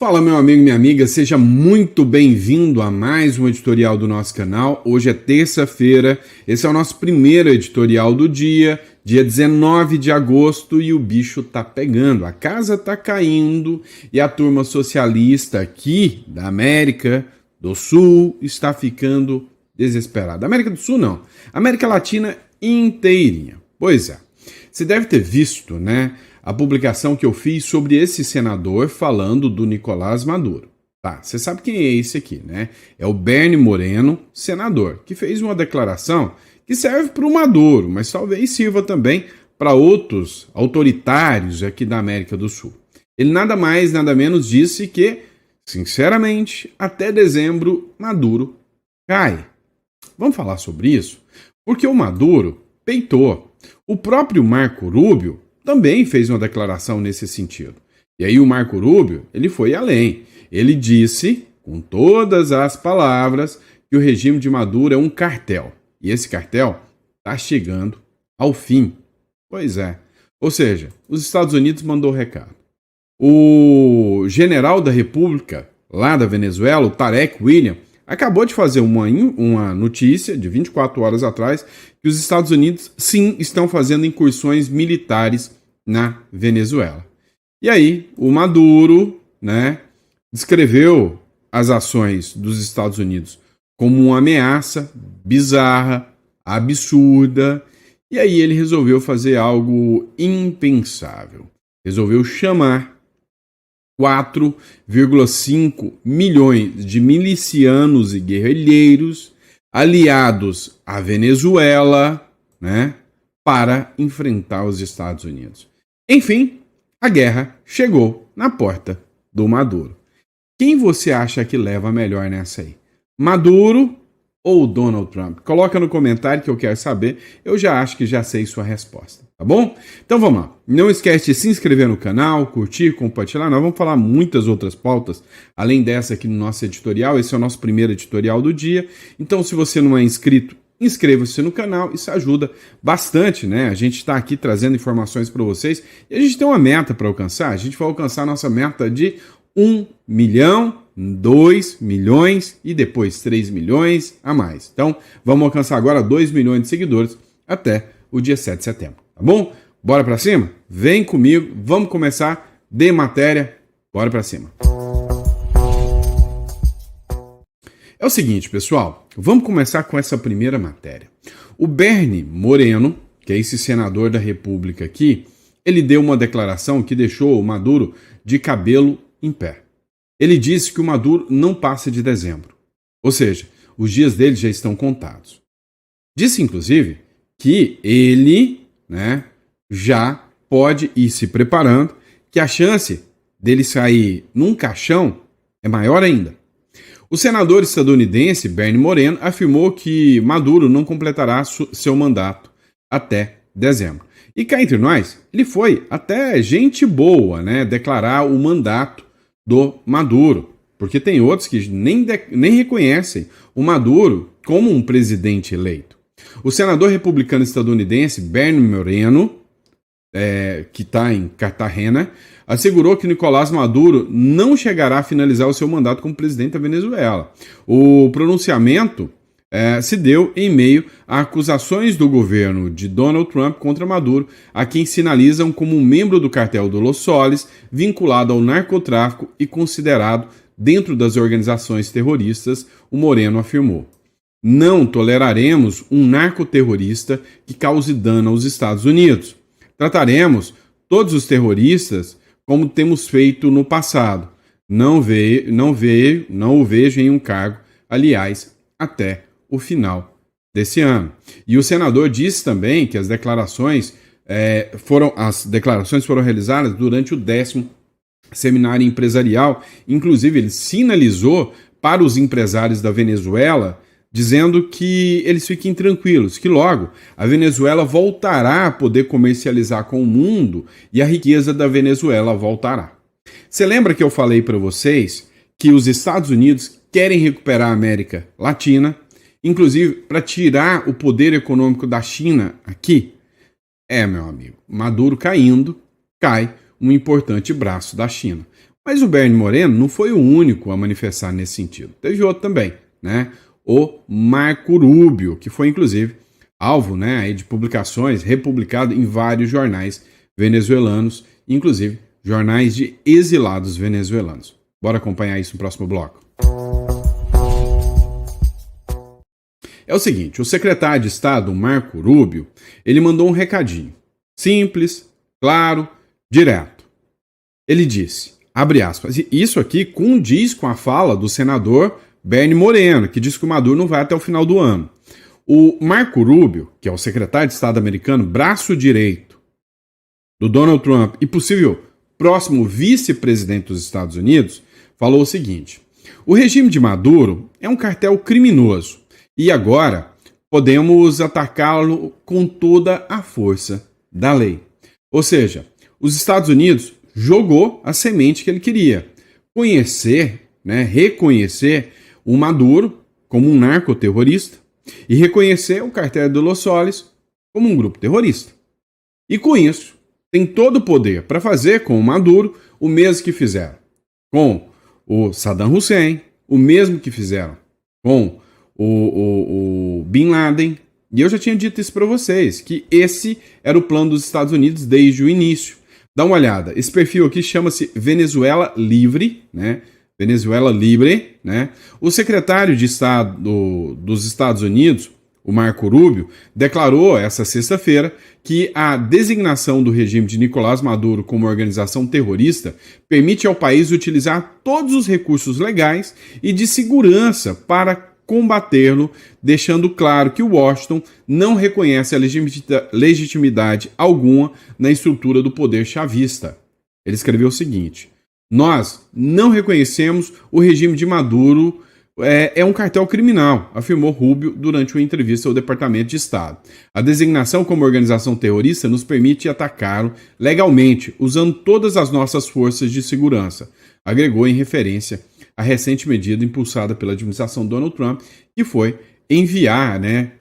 Fala, meu amigo, minha amiga, seja muito bem-vindo a mais um editorial do nosso canal. Hoje é terça-feira, esse é o nosso primeiro editorial do dia 19 de agosto, e o bicho tá pegando, a casa tá caindo e a turma socialista aqui da América do Sul está ficando desesperada. América do Sul não, América Latina inteirinha. Pois é, você deve ter visto, né? A publicação que eu fiz sobre esse senador falando do Nicolás Maduro. Tá, você sabe quem é esse aqui, né? É o Bernie Moreno, senador, que fez uma declaração que serve para o Maduro, mas talvez sirva também para outros autoritários aqui da América do Sul. Ele nada mais, nada menos disse que, sinceramente, até dezembro, Maduro cai. Vamos falar sobre isso? Porque o Maduro peitou. O próprio Marco Rubio também fez uma declaração nesse sentido. E aí o Marco Rubio, ele foi além. Ele disse, com todas as palavras, que o regime de Maduro é um cartel. E esse cartel está chegando ao fim. Pois é. Ou seja, os Estados Unidos mandou o recado. O general da República, lá da Venezuela, o Tarek William, acabou de fazer uma notícia de 24 horas atrás que os Estados Unidos, sim, estão fazendo incursões militares na Venezuela. E aí, o Maduro, né, descreveu as ações dos Estados Unidos como uma ameaça bizarra, absurda, e aí ele resolveu fazer algo impensável. Resolveu chamar 4,5 milhões de milicianos e guerrilheiros aliados à Venezuela, né, para enfrentar os Estados Unidos. Enfim, a guerra chegou na porta do Maduro. Quem você acha que leva melhor nessa aí? Maduro ou Donald Trump? Coloca no comentário que eu quero saber. Eu já acho que já sei sua resposta, tá bom? Então vamos lá. Não esquece de se inscrever no canal, curtir, compartilhar. Nós vamos falar muitas outras pautas, além dessa aqui no nosso editorial. Esse é o nosso primeiro editorial do dia. Então, se você não é inscrito, inscreva-se no canal, isso ajuda bastante, né? A gente está aqui trazendo informações para vocês e a gente tem uma meta para alcançar. A gente vai alcançar a nossa meta de 1 milhão, 2 milhões e depois 3 milhões a mais. Então, vamos alcançar agora 2 milhões de seguidores até o dia 7 de setembro, tá bom? Bora para cima? Vem comigo, vamos começar de matéria, bora para cima. É o seguinte, pessoal, vamos começar com essa primeira matéria. O Bernie Moreno, que é esse senador da República aqui, ele deu uma declaração que deixou o Maduro de cabelo em pé. Ele disse que o Maduro não passa de dezembro, ou seja, os dias dele já estão contados. Disse, inclusive, que ele, né, já pode ir se preparando, que a chance dele sair num caixão é maior ainda. O senador estadunidense Bernie Moreno afirmou que Maduro não completará seu mandato até dezembro. E cá entre nós, ele foi até gente boa, né, declarar o mandato do Maduro, porque tem outros que nem reconhecem o Maduro como um presidente eleito. O senador republicano estadunidense Bernie Moreno, que está em Cartagena, assegurou que Nicolás Maduro não chegará a finalizar o seu mandato como presidente da Venezuela. O pronunciamento se deu em meio a acusações do governo de Donald Trump contra Maduro, a quem sinalizam como um membro do cartel do Los Soles, vinculado ao narcotráfico e considerado dentro das organizações terroristas, o Moreno afirmou. Não toleraremos um narcoterrorista que cause dano aos Estados Unidos. Trataremos todos os terroristas como temos feito no passado. Não o vejo em um cargo, aliás, até o final desse ano. E o senador disse também que as declarações foram realizadas durante o 10º seminário empresarial. Inclusive, ele sinalizou para os empresários da Venezuela, dizendo que eles fiquem tranquilos, que logo a Venezuela voltará a poder comercializar com o mundo e a riqueza da Venezuela voltará. Você lembra que eu falei para vocês que os Estados Unidos querem recuperar a América Latina, inclusive para tirar o poder econômico da China aqui? Meu amigo, Maduro caindo, cai um importante braço da China. Mas o Bernie Moreno não foi o único a manifestar nesse sentido. Teve outro também, né? O Marco Rubio, que foi inclusive alvo, né, aí de publicações, republicado em vários jornais venezuelanos, inclusive jornais de exilados venezuelanos. Bora acompanhar isso no próximo bloco. É o seguinte, o secretário de Estado, Marco Rubio, ele mandou um recadinho. Simples, claro, direto. Ele disse, abre aspas, isso aqui condiz com a fala do senador Bernie Moreno, que diz que o Maduro não vai até o final do ano. O Marco Rubio, que é o secretário de Estado americano, braço direito do Donald Trump e possível próximo vice-presidente dos Estados Unidos, falou o seguinte, o regime de Maduro é um cartel criminoso e agora podemos atacá-lo com toda a força da lei. Ou seja, os Estados Unidos jogou a semente que ele queria. Conhecer, né, reconhecer o Maduro como um narcoterrorista e reconhecer o Cartel de Los Soles como um grupo terrorista. E com isso, tem todo o poder para fazer com o Maduro o mesmo que fizeram com o Saddam Hussein, o mesmo que fizeram com o Bin Laden. E eu já tinha dito isso para vocês, que esse era o plano dos Estados Unidos desde o início. Dá uma olhada, esse perfil aqui chama-se Venezuela Livre, né? Venezuela Libre, né? O secretário de Estado dos Estados Unidos, o Marco Rubio, declarou essa sexta-feira que a designação do regime de Nicolás Maduro como organização terrorista permite ao país utilizar todos os recursos legais e de segurança para combatê-lo, deixando claro que Washington não reconhece a legitimidade alguma na estrutura do poder chavista. Ele escreveu o seguinte: nós não reconhecemos o regime de Maduro, é um cartel criminal, afirmou Rubio durante uma entrevista ao Departamento de Estado. A designação como organização terrorista nos permite atacá-lo legalmente, usando todas as nossas forças de segurança, agregou em referência à recente medida impulsada pela administração Donald Trump, que foi enviar, né,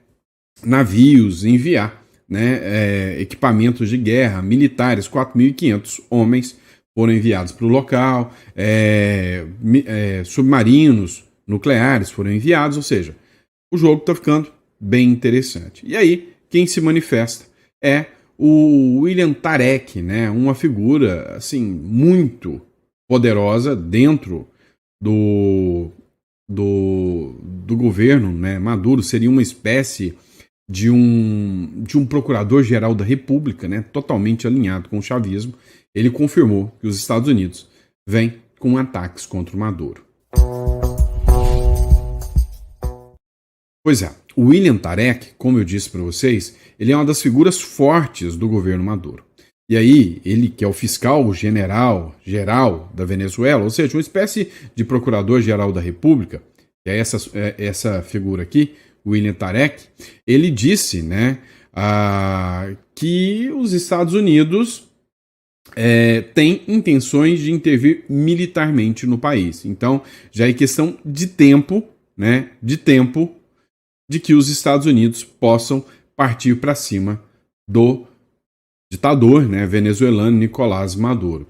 navios, enviar, né, equipamentos de guerra militares, 4.500 homens foram enviados para o local, submarinos nucleares foram enviados, ou seja, o jogo está ficando bem interessante. E aí, quem se manifesta é o William Tarek, né, uma figura assim, muito poderosa dentro do governo, né? Maduro seria uma espécie de um procurador-geral da República, né, totalmente alinhado com o chavismo. Ele confirmou que os Estados Unidos vêm com ataques contra o Maduro. Pois é, o William Tarek, como eu disse para vocês, ele é uma das figuras fortes do governo Maduro. E aí, ele que é o fiscal geral da Venezuela, ou seja, uma espécie de procurador-geral da República, que é essa figura aqui, William Tarek, ele disse, né, que os Estados Unidos têm intenções de intervir militarmente no país. Então, já é questão de tempo, né, de que os Estados Unidos possam partir para cima do ditador, né, venezuelano Nicolás Maduro.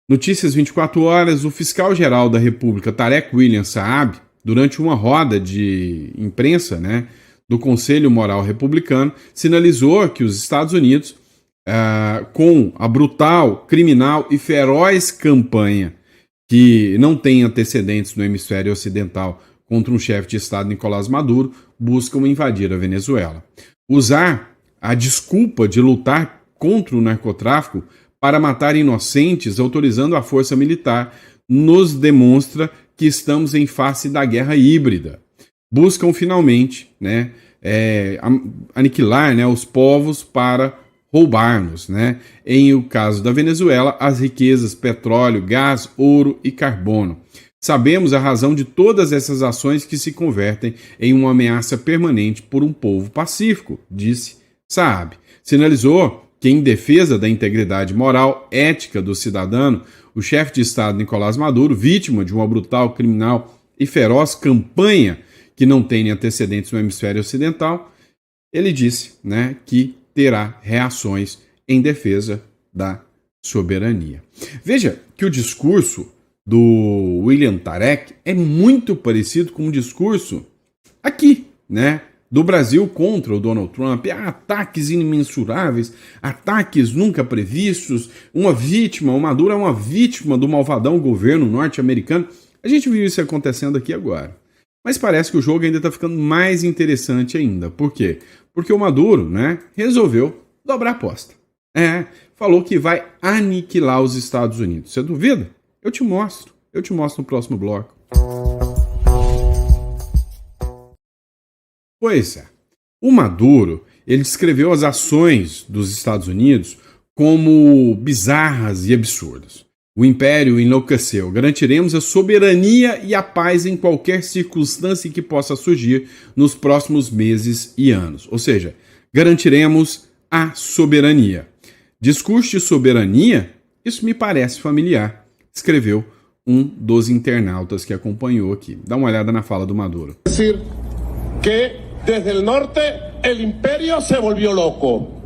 Notícias 24 horas, o fiscal-geral da República, Tarek William Saab, durante uma roda de imprensa, né, do Conselho Moral Republicano, sinalizou que os Estados Unidos, com a brutal, criminal e feroz campanha que não tem antecedentes no hemisfério ocidental contra um chefe de Estado, Nicolás Maduro, buscam invadir a Venezuela. Usar a desculpa de lutar contra o narcotráfico para matar inocentes, autorizando a força militar, nos demonstra que estamos em face da guerra híbrida. Buscam finalmente, né, aniquilar, né, os povos para roubar-nos, né? Em o caso da Venezuela, as riquezas, petróleo, gás, ouro e carbono. Sabemos a razão de todas essas ações que se convertem em uma ameaça permanente por um povo pacífico, disse Saab. Sinalizou que, em defesa da integridade moral, ética do cidadão, o chefe de Estado Nicolás Maduro, vítima de uma brutal, criminal e feroz campanha que não tem antecedentes no hemisfério ocidental, ele disse, né, que terá reações em defesa da soberania. Veja que o discurso do William Tarek é muito parecido com o discurso aqui, né, do Brasil contra o Donald Trump. Ataques imensuráveis, ataques nunca previstos, uma vítima, o Maduro é uma vítima do malvadão governo norte-americano. A gente viu isso acontecendo aqui agora. Mas parece que o jogo ainda está ficando mais interessante ainda. Por quê? Porque o Maduro, né, resolveu dobrar a aposta. Falou que vai aniquilar os Estados Unidos. Você duvida? Eu te mostro no próximo bloco. Pois é. O Maduro, ele descreveu as ações dos Estados Unidos como bizarras e absurdas. O império enlouqueceu. Garantiremos a soberania e a paz em qualquer circunstância que possa surgir nos próximos meses e anos. Ou seja, garantiremos a soberania. Discurso de soberania, isso me parece familiar, escreveu um dos internautas que acompanhou aqui. Dá uma olhada na fala do Maduro. Dizer que desde o norte o império se volviu louco.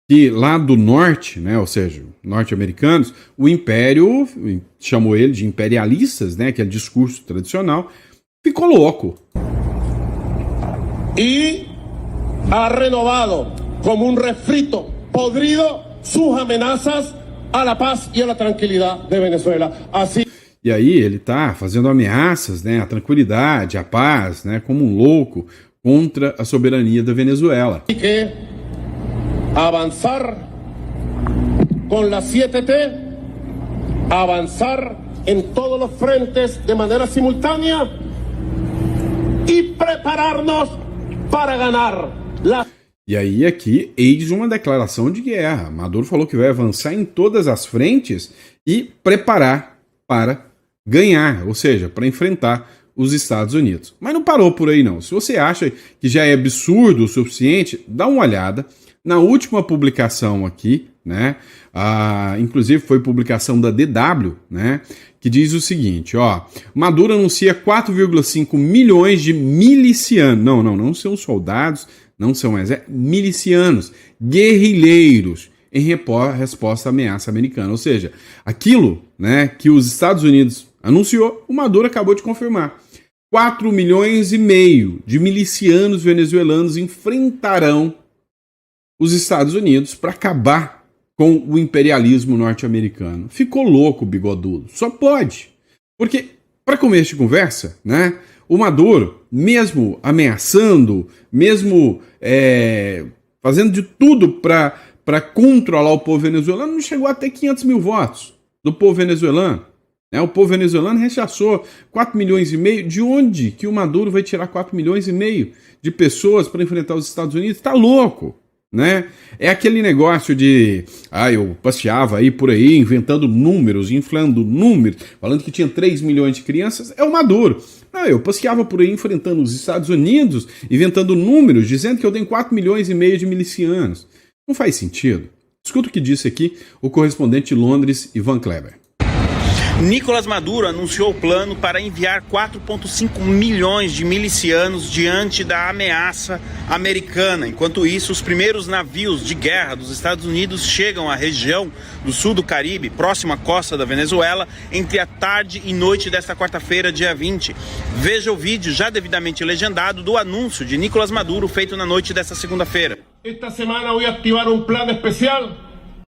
Que lá do norte, né, ou seja, norte-americanos, o império, chamou ele de imperialistas, né, que é discurso tradicional, ficou louco. E ha renovado como um refrito podrido suas ameaças à la paz e à la tranquilidade de Venezuela. Assim... E aí ele está fazendo ameaças, né, à tranquilidade, à paz, né, como um louco contra a soberania da Venezuela. E que avançar com a 7T, avançar em todos os frentes de maneira simultânea e preparar-nos para ganhar. E aí aqui, eis uma declaração de guerra. Maduro falou que vai avançar em todas as frentes e preparar para ganhar, ou seja, para enfrentar os Estados Unidos. Mas não parou por aí não. Se você acha que já é absurdo o suficiente, dá uma olhada na última publicação aqui, né? Inclusive foi publicação da DW, né? Que diz o seguinte, ó, Maduro anuncia 4,5 milhões de milicianos. Não são soldados, não são milicianos, guerrilheiros, em resposta à ameaça americana. Ou seja, aquilo, né, que os Estados Unidos anunciou, o Maduro acabou de confirmar. 4 milhões e meio de milicianos venezuelanos enfrentarão os Estados Unidos para acabar com o imperialismo norte-americano. Ficou louco, bigodudo. Só pode. Porque, para começo de conversa, né, o Maduro, mesmo ameaçando, mesmo fazendo de tudo para controlar o povo venezuelano, não chegou até 500 mil votos do povo venezuelano. O povo venezuelano rechaçou 4 milhões e meio. De onde que o Maduro vai tirar 4 milhões e meio de pessoas para enfrentar os Estados Unidos? Tá louco, né? É aquele negócio de... eu passeava aí por aí inventando números, inflando números, falando que tinha 3 milhões de crianças. É o Maduro. Eu passeava por aí enfrentando os Estados Unidos, inventando números, dizendo que eu tenho 4 milhões e meio de milicianos. Não faz sentido. Escuta o que disse aqui o correspondente de Londres, Ivan Kleber. Nicolás Maduro anunciou o plano para enviar 4,5 milhões de milicianos diante da ameaça americana. Enquanto isso, os primeiros navios de guerra dos Estados Unidos chegam à região do sul do Caribe, próxima à costa da Venezuela, entre a tarde e noite desta quarta-feira, dia 20. Veja o vídeo já devidamente legendado do anúncio de Nicolás Maduro feito na noite desta segunda-feira. Esta semana vou ativar um plano especial.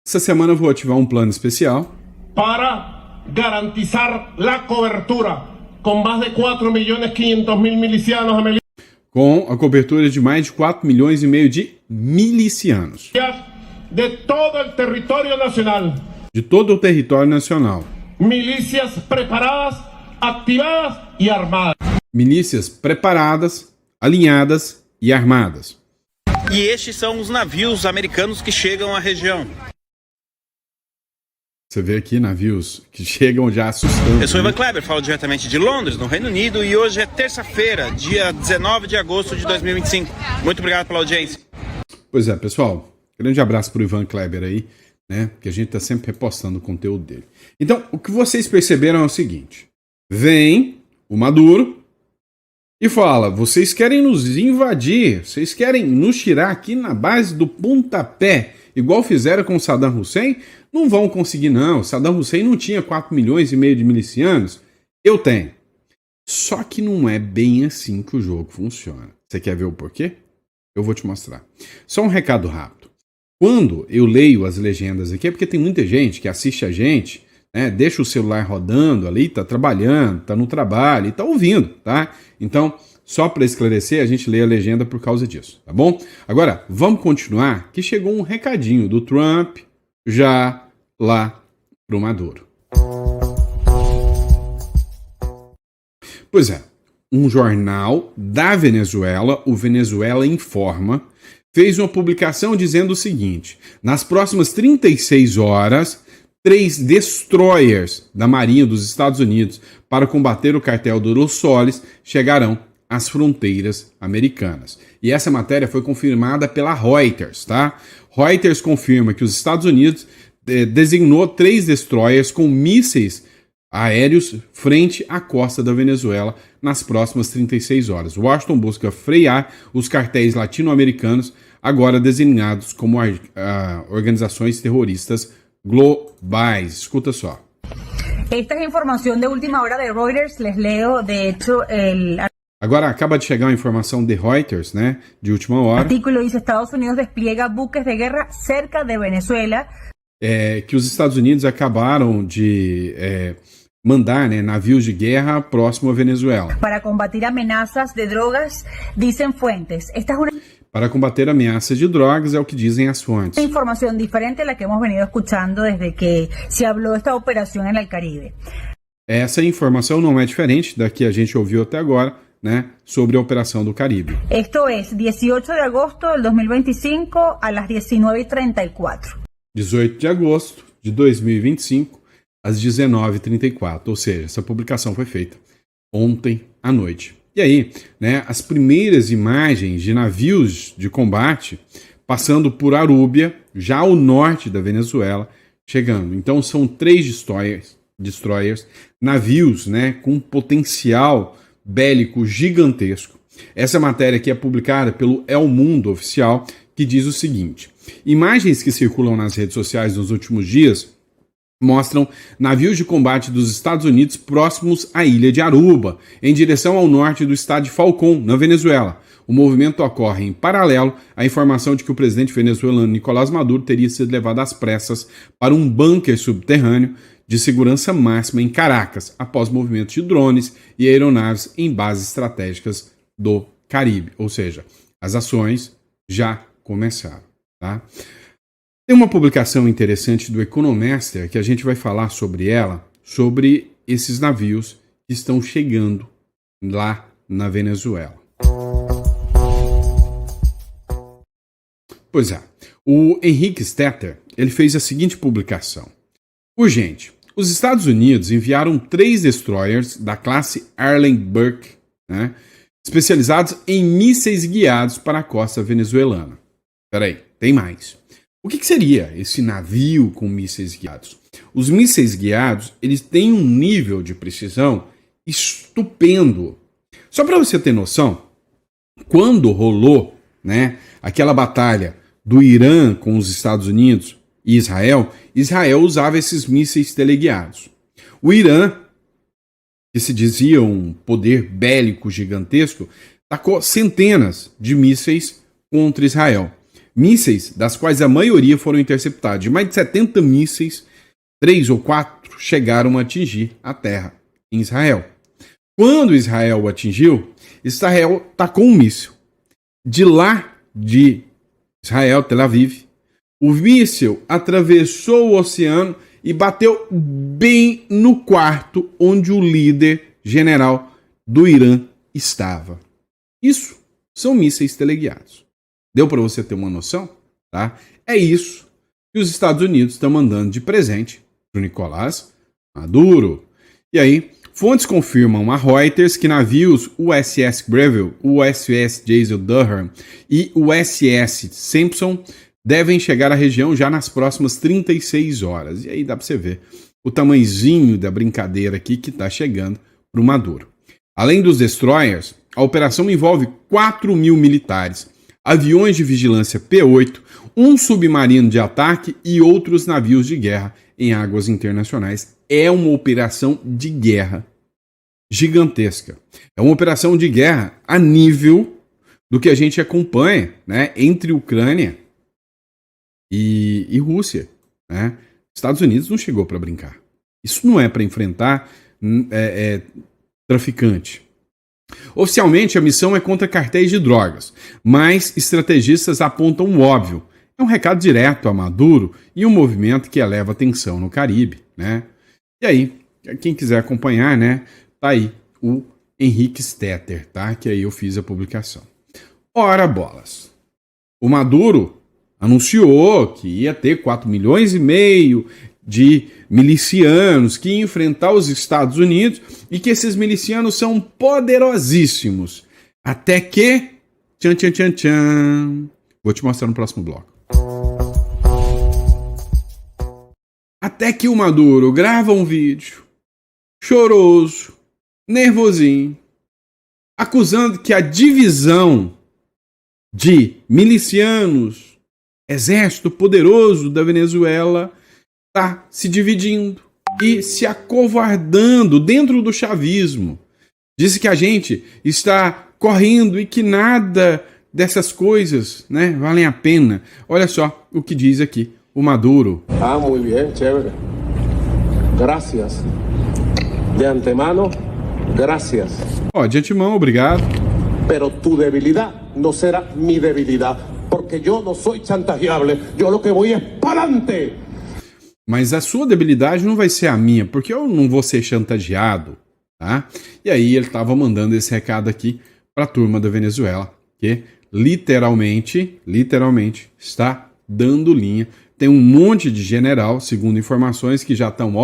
Essa semana eu vou ativar um plano especial para garantizar a cobertura com mais de 4.500.000 milicianos com a cobertura de mais de 4 milhões e meio de milicianos de todo o território nacional. De todo o território nacional. Milícias preparadas, ativadas e armadas. Milícias preparadas, alinhadas e armadas. E estes são os navios americanos que chegam à região. Você vê aqui navios que chegam já assustando. Eu sou Ivan Kleber, falo diretamente de Londres, no Reino Unido, e hoje é terça-feira, dia 19 de agosto de 2025. Muito obrigado pela audiência. Pois é, pessoal. Grande abraço pro Ivan Kleber aí, né? Que a gente tá sempre repostando o conteúdo dele. Então, o que vocês perceberam é o seguinte. Vem o Maduro e fala, vocês querem nos invadir, vocês querem nos tirar aqui na base do pontapé igual fizeram com Saddam Hussein? Não vão conseguir, não. Saddam Hussein não tinha 4,5 milhões de milicianos? Eu tenho. Só que não é bem assim que o jogo funciona. Você quer ver o porquê? Eu vou te mostrar. Só um recado rápido. Quando eu leio as legendas aqui, é porque tem muita gente que assiste a gente, né, deixa o celular rodando ali, tá trabalhando, tá no trabalho e tá ouvindo, tá? Então, só para esclarecer, a gente lê a legenda por causa disso, tá bom? Agora, vamos continuar, que chegou um recadinho do Trump já lá pro Maduro. Pois é, um jornal da Venezuela, o Venezuela Informa, fez uma publicação dizendo o seguinte: nas próximas 36 horas, 3 destroyers da Marinha dos Estados Unidos para combater o cartel do Los Soles chegarão às fronteiras americanas. E essa matéria foi confirmada pela Reuters, tá? Reuters confirma que os Estados Unidos designou 3 destroyers com mísseis aéreos frente à costa da Venezuela nas próximas 36 horas. Washington busca frear os cartéis latino-americanos, agora designados como organizações terroristas globais. Escuta só. Esta es información de última hora de Reuters. Les leo, de hecho, el Agora acaba de chegar uma informação de Reuters, né, de última hora. artículo dice: Estados Unidos despliega buques de guerra cerca de Venezuela. Que os Estados Unidos acabaram de mandar, né, navios de guerra próximo à Venezuela. Para combatir amenazas de drogas, dicen fuentes. Esta es una Para combater ameaças de drogas, é o que dizem as fontes. información diferente a la que hemos venido escuchando desde que se habló de esta operación en el Caribe. Essa informação não é diferente da que a gente ouviu até agora, né, sobre a Operação do Caribe. Esto es 18 de agosto del 2025 a las 19:34. 18 de agosto de 2025, às 19h34. Ou seja, essa publicação foi feita ontem à noite. E aí, né, as primeiras imagens de navios de combate passando por Arúbia, já ao norte da Venezuela, chegando. Então são 3 destroyers, navios, né, com potencial bélico gigantesco. Essa matéria aqui é publicada pelo El Mundo Oficial, que diz o seguinte: imagens que circulam nas redes sociais nos últimos dias mostram navios de combate dos Estados Unidos próximos à ilha de Aruba, em direção ao norte do estado de Falcón, na Venezuela. O movimento ocorre em paralelo à informação de que o presidente venezuelano Nicolás Maduro teria sido levado às pressas para um bunker subterrâneo de segurança máxima em Caracas, após movimentos de drones e aeronaves em bases estratégicas do Caribe. Ou seja, as ações já começaram, tá? Tem uma publicação interessante do Economaster que a gente vai falar sobre ela, sobre esses navios que estão chegando lá na Venezuela. Pois é, o Henrique Stetter, ele fez a seguinte publicação: urgente, os Estados Unidos enviaram 3 destroyers da classe Arleigh Burke, né, especializados em mísseis guiados para a costa venezuelana. Peraí, tem mais. O que seria esse navio com mísseis guiados? Os mísseis guiados, eles têm um nível de precisão estupendo. Só para você ter noção, quando rolou, né, aquela batalha do Irã com os Estados Unidos e Israel usava esses mísseis teleguiados. O Irã, que se dizia um poder bélico gigantesco, tacou centenas de mísseis contra Israel. Mísseis das quais a maioria foram interceptados. De mais de 70 mísseis, 3 ou 4 chegaram a atingir a terra em Israel. Quando Israel o atingiu, Israel tacou um míssil. De lá de Israel, Tel Aviv, o míssil atravessou o oceano e bateu bem no quarto onde o líder general do Irã estava. Isso são mísseis teleguiados. Deu para você ter uma noção? Tá? É isso que os Estados Unidos estão mandando de presente para o Nicolás Maduro. E aí, fontes confirmam a Reuters que navios USS Greville, USS Jason Durham e USS Simpson devem chegar à região já nas próximas 36 horas. E aí dá para você ver o tamanhozinho da brincadeira aqui que está chegando para o Maduro. Além dos destroyers, a operação envolve 4.000 militares, aviões de vigilância P-8, um submarino de ataque e outros navios de guerra em águas internacionais. É uma operação de guerra gigantesca. É uma operação de guerra a nível do que a gente acompanha, né, entre Ucrânia e Rússia. Né? Estados Unidos não chegou para brincar. Isso não é para enfrentar traficante. Oficialmente, a missão é contra cartéis de drogas, mas estrategistas apontam o óbvio. É um recado direto a Maduro e um movimento que eleva a tensão no Caribe. Né? E aí, quem quiser acompanhar, né, tá aí o Henrique Stetter, tá? Que aí eu fiz a publicação. Ora bolas. O Maduro anunciou que ia ter 4,5 milhões de milicianos que iam enfrentar os Estados Unidos e que esses milicianos são poderosíssimos. Até que... Tchan, tchan, tchan, tchan. Vou te mostrar no próximo bloco. Até que o Maduro grava um vídeo choroso, nervosinho, acusando que a divisão de milicianos, exército poderoso da Venezuela, está se dividindo e se acovardando dentro do chavismo. Disse que a gente está correndo e que nada dessas coisas, né, valem a pena. Olha só o que diz aqui o Maduro. Ah, muy bien, chévere. Gracias. De antemano, gracias. Ó, de antemão, obrigado. Pero tu debilidad no será mi debilidad, porque yo no soy chantajeable. Yo lo que voy es para adelante. Mas a sua debilidade não vai ser a minha, porque eu não vou ser chantageado, tá? E aí ele estava mandando esse recado aqui para a turma da Venezuela, que literalmente está dando linha. Tem um monte de general, segundo informações, que já estão,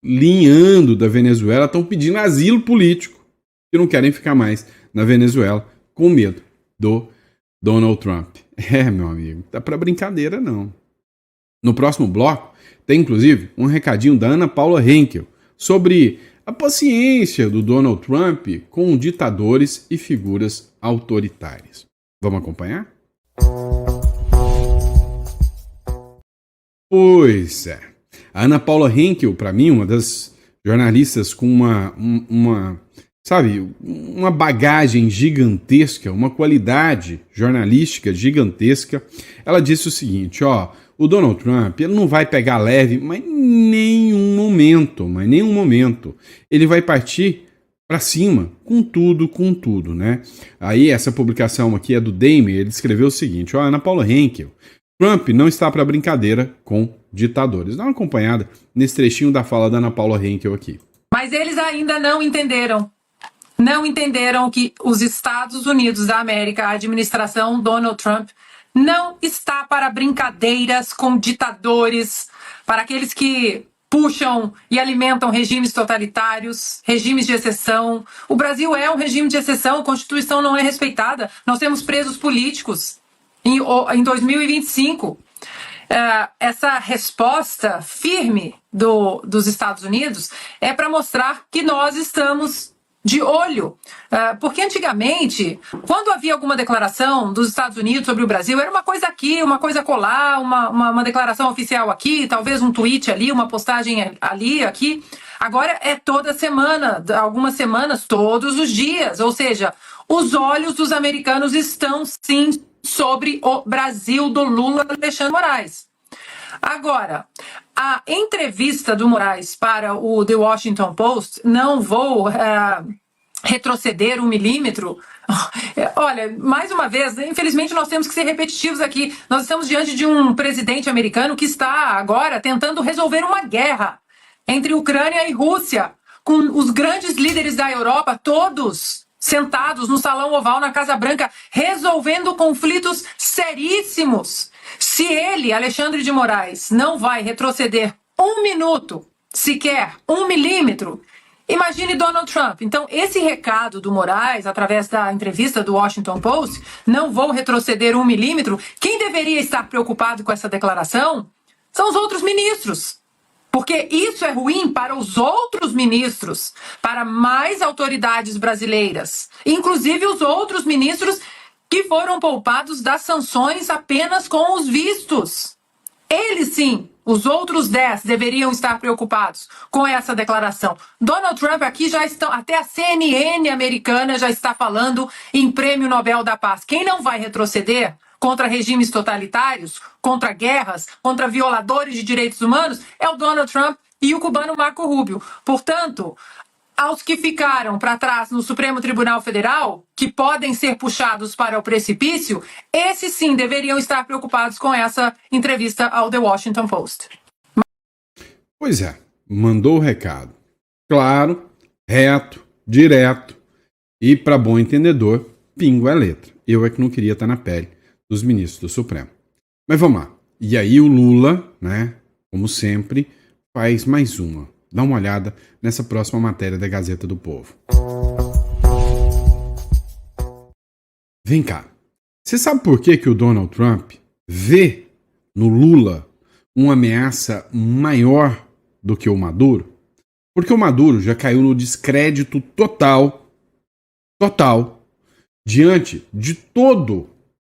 linhando da Venezuela, estão pedindo asilo político, que não querem ficar mais na Venezuela com medo do Donald Trump. Meu amigo, tá para brincadeira não. No próximo bloco, tem inclusive um recadinho da Ana Paula Henkel sobre a paciência do Donald Trump com ditadores e figuras autoritárias. Vamos acompanhar? Pois é. A Ana Paula Henkel, para mim, uma das jornalistas com uma bagagem gigantesca, uma qualidade jornalística gigantesca, ela disse o seguinte, o Donald Trump, ele não vai pegar leve, mas em nenhum momento. Ele vai partir para cima, com tudo, né? Aí essa publicação aqui é do Damer, ele escreveu o seguinte, Ana Paula Henkel, Trump não está para brincadeira com ditadores. Dá uma acompanhada nesse trechinho da fala da Ana Paula Henkel aqui. Mas eles ainda não entenderam que os Estados Unidos da América, a administração Donald Trump, não está para brincadeiras com ditadores, para aqueles que puxam e alimentam regimes totalitários, regimes de exceção. O Brasil é um regime de exceção, a Constituição não é respeitada, nós temos presos políticos em 2025. Essa resposta firme dos Estados Unidos é para mostrar que nós estamos de olho, porque antigamente, quando havia alguma declaração dos Estados Unidos sobre o Brasil, era uma coisa aqui, uma coisa colar, uma declaração oficial aqui, talvez um tweet ali, uma postagem ali, aqui. Agora é toda semana, algumas semanas, todos os dias, ou seja, os olhos dos americanos estão sim sobre o Brasil do Lula Alexandre Moraes. Agora, a entrevista do Moraes para o The Washington Post, não vou retroceder 1 milímetro. Olha, mais uma vez, infelizmente nós temos que ser repetitivos aqui. Nós estamos diante de um presidente americano que está agora tentando resolver uma guerra entre Ucrânia e Rússia, com os grandes líderes da Europa, todos sentados no Salão Oval, na Casa Branca, resolvendo conflitos seríssimos. Se ele, Alexandre de Moraes, não vai retroceder 1 minuto, sequer 1 milímetro, imagine Donald Trump. Então, esse recado do Moraes, através da entrevista do Washington Post, não vou retroceder 1 milímetro, quem deveria estar preocupado com essa declaração são os outros ministros. Porque isso é ruim para os outros ministros, para mais autoridades brasileiras, inclusive os outros ministros que foram poupados das sanções apenas com os vistos. Eles sim, os outros 10 deveriam estar preocupados com essa declaração. Donald Trump aqui já estão, até a CNN americana já está falando em Prêmio Nobel da Paz. Quem não vai retroceder contra regimes totalitários, contra guerras, contra violadores de direitos humanos, é o Donald Trump e o cubano Marco Rubio. Portanto, aos que ficaram para trás no Supremo Tribunal Federal, que podem ser puxados para o precipício, esses sim deveriam estar preocupados com essa entrevista ao The Washington Post. Pois é, mandou o recado. Claro, reto, direto e, para bom entendedor, pingo é letra. Eu é que não queria estar na pele dos ministros do Supremo. Mas vamos lá. E aí o Lula, né, como sempre, faz mais uma. Dá uma olhada nessa próxima matéria da Gazeta do Povo. Vem cá. Você sabe por que o Donald Trump vê no Lula uma ameaça maior do que o Maduro? Porque o Maduro já caiu no descrédito total, diante de todo,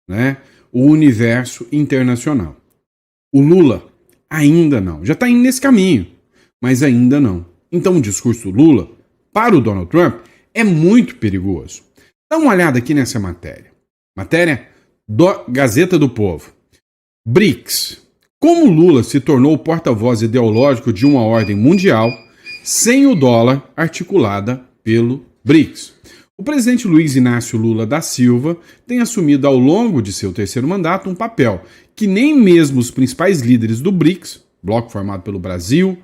né, o universo internacional. O Lula ainda não. Já está indo nesse caminho, mas ainda não. Então o discurso do Lula para o Donald Trump é muito perigoso. Dá uma olhada aqui nessa matéria. Matéria do Gazeta do Povo. BRICS. Como Lula se tornou o porta-voz ideológico de uma ordem mundial sem o dólar articulada pelo BRICS. O presidente Luiz Inácio Lula da Silva tem assumido ao longo de seu terceiro mandato um papel que nem mesmo os principais líderes do BRICS, bloco formado pelo Brasil,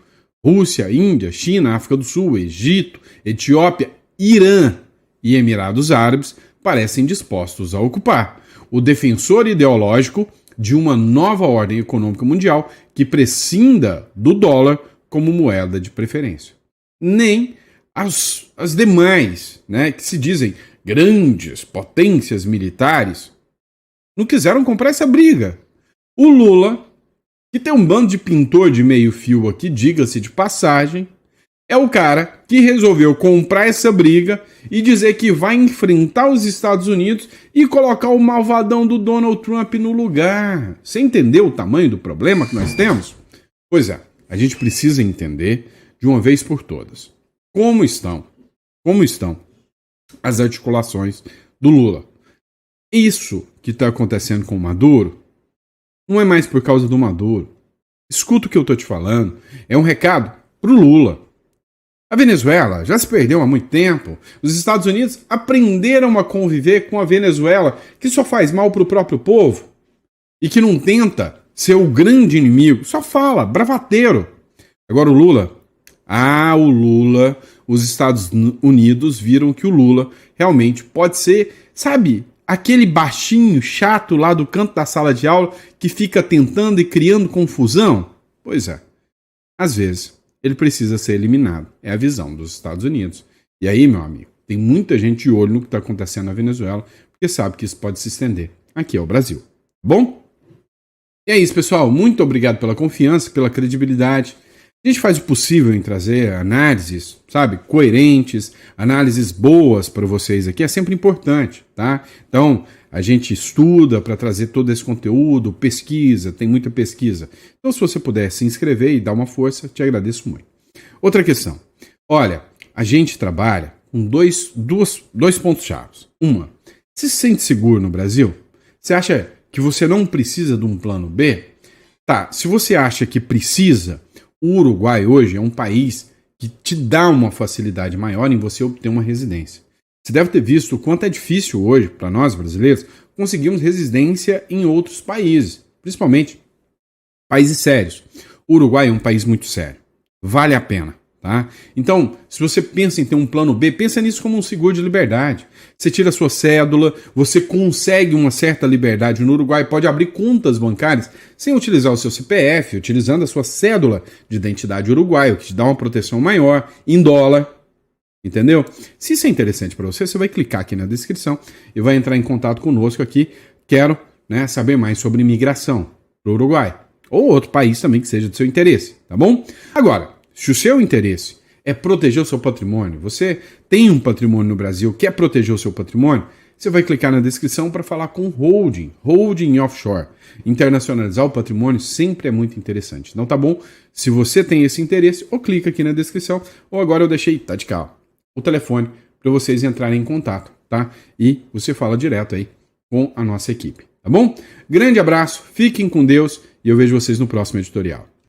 Rússia, Índia, China, África do Sul, Egito, Etiópia, Irã e Emirados Árabes, parecem dispostos a ocupar. O defensor ideológico de uma nova ordem econômica mundial que prescinda do dólar como moeda de preferência. Nem as demais, né, que se dizem grandes potências militares, não quiseram comprar essa briga. O Lula, que tem um bando de pintor de meio fio aqui, diga-se de passagem, é o cara que resolveu comprar essa briga e dizer que vai enfrentar os Estados Unidos e colocar o malvadão do Donald Trump no lugar. Você entendeu o tamanho do problema que nós temos? Pois é, a gente precisa entender de uma vez por todas como estão as articulações do Lula. Isso que está acontecendo com o Maduro não é mais por causa do Maduro. Escuta o que eu estou te falando. É um recado para o Lula. A Venezuela já se perdeu há muito tempo. Os Estados Unidos aprenderam a conviver com a Venezuela, que só faz mal para o próprio povo e que não tenta ser o grande inimigo. Só fala, bravateiro. Agora o Lula, os Estados Unidos viram que o Lula realmente pode ser, sabe, aquele baixinho chato lá do canto da sala de aula que fica tentando e criando confusão? Pois é, às vezes ele precisa ser eliminado. É a visão dos Estados Unidos. E aí, meu amigo, tem muita gente de olho no que está acontecendo na Venezuela, porque sabe que isso pode se estender aqui ao Brasil. Bom? E é isso, pessoal. Muito obrigado pela confiança, pela credibilidade. A gente faz o possível em trazer análises, sabe, coerentes, análises boas para vocês aqui, é sempre importante, tá? Então, a gente estuda para trazer todo esse conteúdo, pesquisa, tem muita pesquisa. Então, se você puder se inscrever e dar uma força, te agradeço muito. Outra questão. Olha, a gente trabalha com dois pontos-chave. Uma, você se sente seguro no Brasil? Você acha que você não precisa de um plano B? Tá, se você acha que precisa, o Uruguai hoje é um país que te dá uma facilidade maior em você obter uma residência. Você deve ter visto o quanto é difícil hoje, para nós brasileiros, conseguirmos residência em outros países, principalmente países sérios. O Uruguai é um país muito sério. Vale a pena, tá? Então, se você pensa em ter um plano B, pensa nisso como um seguro de liberdade. Você tira a sua cédula, você consegue uma certa liberdade no Uruguai, pode abrir contas bancárias sem utilizar o seu CPF, utilizando a sua cédula de identidade uruguaia, o que te dá uma proteção maior em dólar, entendeu? Se isso é interessante para você, você vai clicar aqui na descrição e vai entrar em contato conosco aqui. Quero, né, saber mais sobre imigração para o Uruguai, ou outro país também que seja do seu interesse, tá bom? Agora, se o seu interesse é proteger o seu patrimônio, você tem um patrimônio no Brasil, quer proteger o seu patrimônio, você vai clicar na descrição para falar com holding offshore. Internacionalizar o patrimônio sempre é muito interessante. Então tá bom? Se você tem esse interesse, ou clica aqui na descrição, ou agora eu deixei, tá de cá, o telefone para vocês entrarem em contato, tá? E você fala direto aí com a nossa equipe, tá bom? Grande abraço, fiquem com Deus e eu vejo vocês no próximo editorial.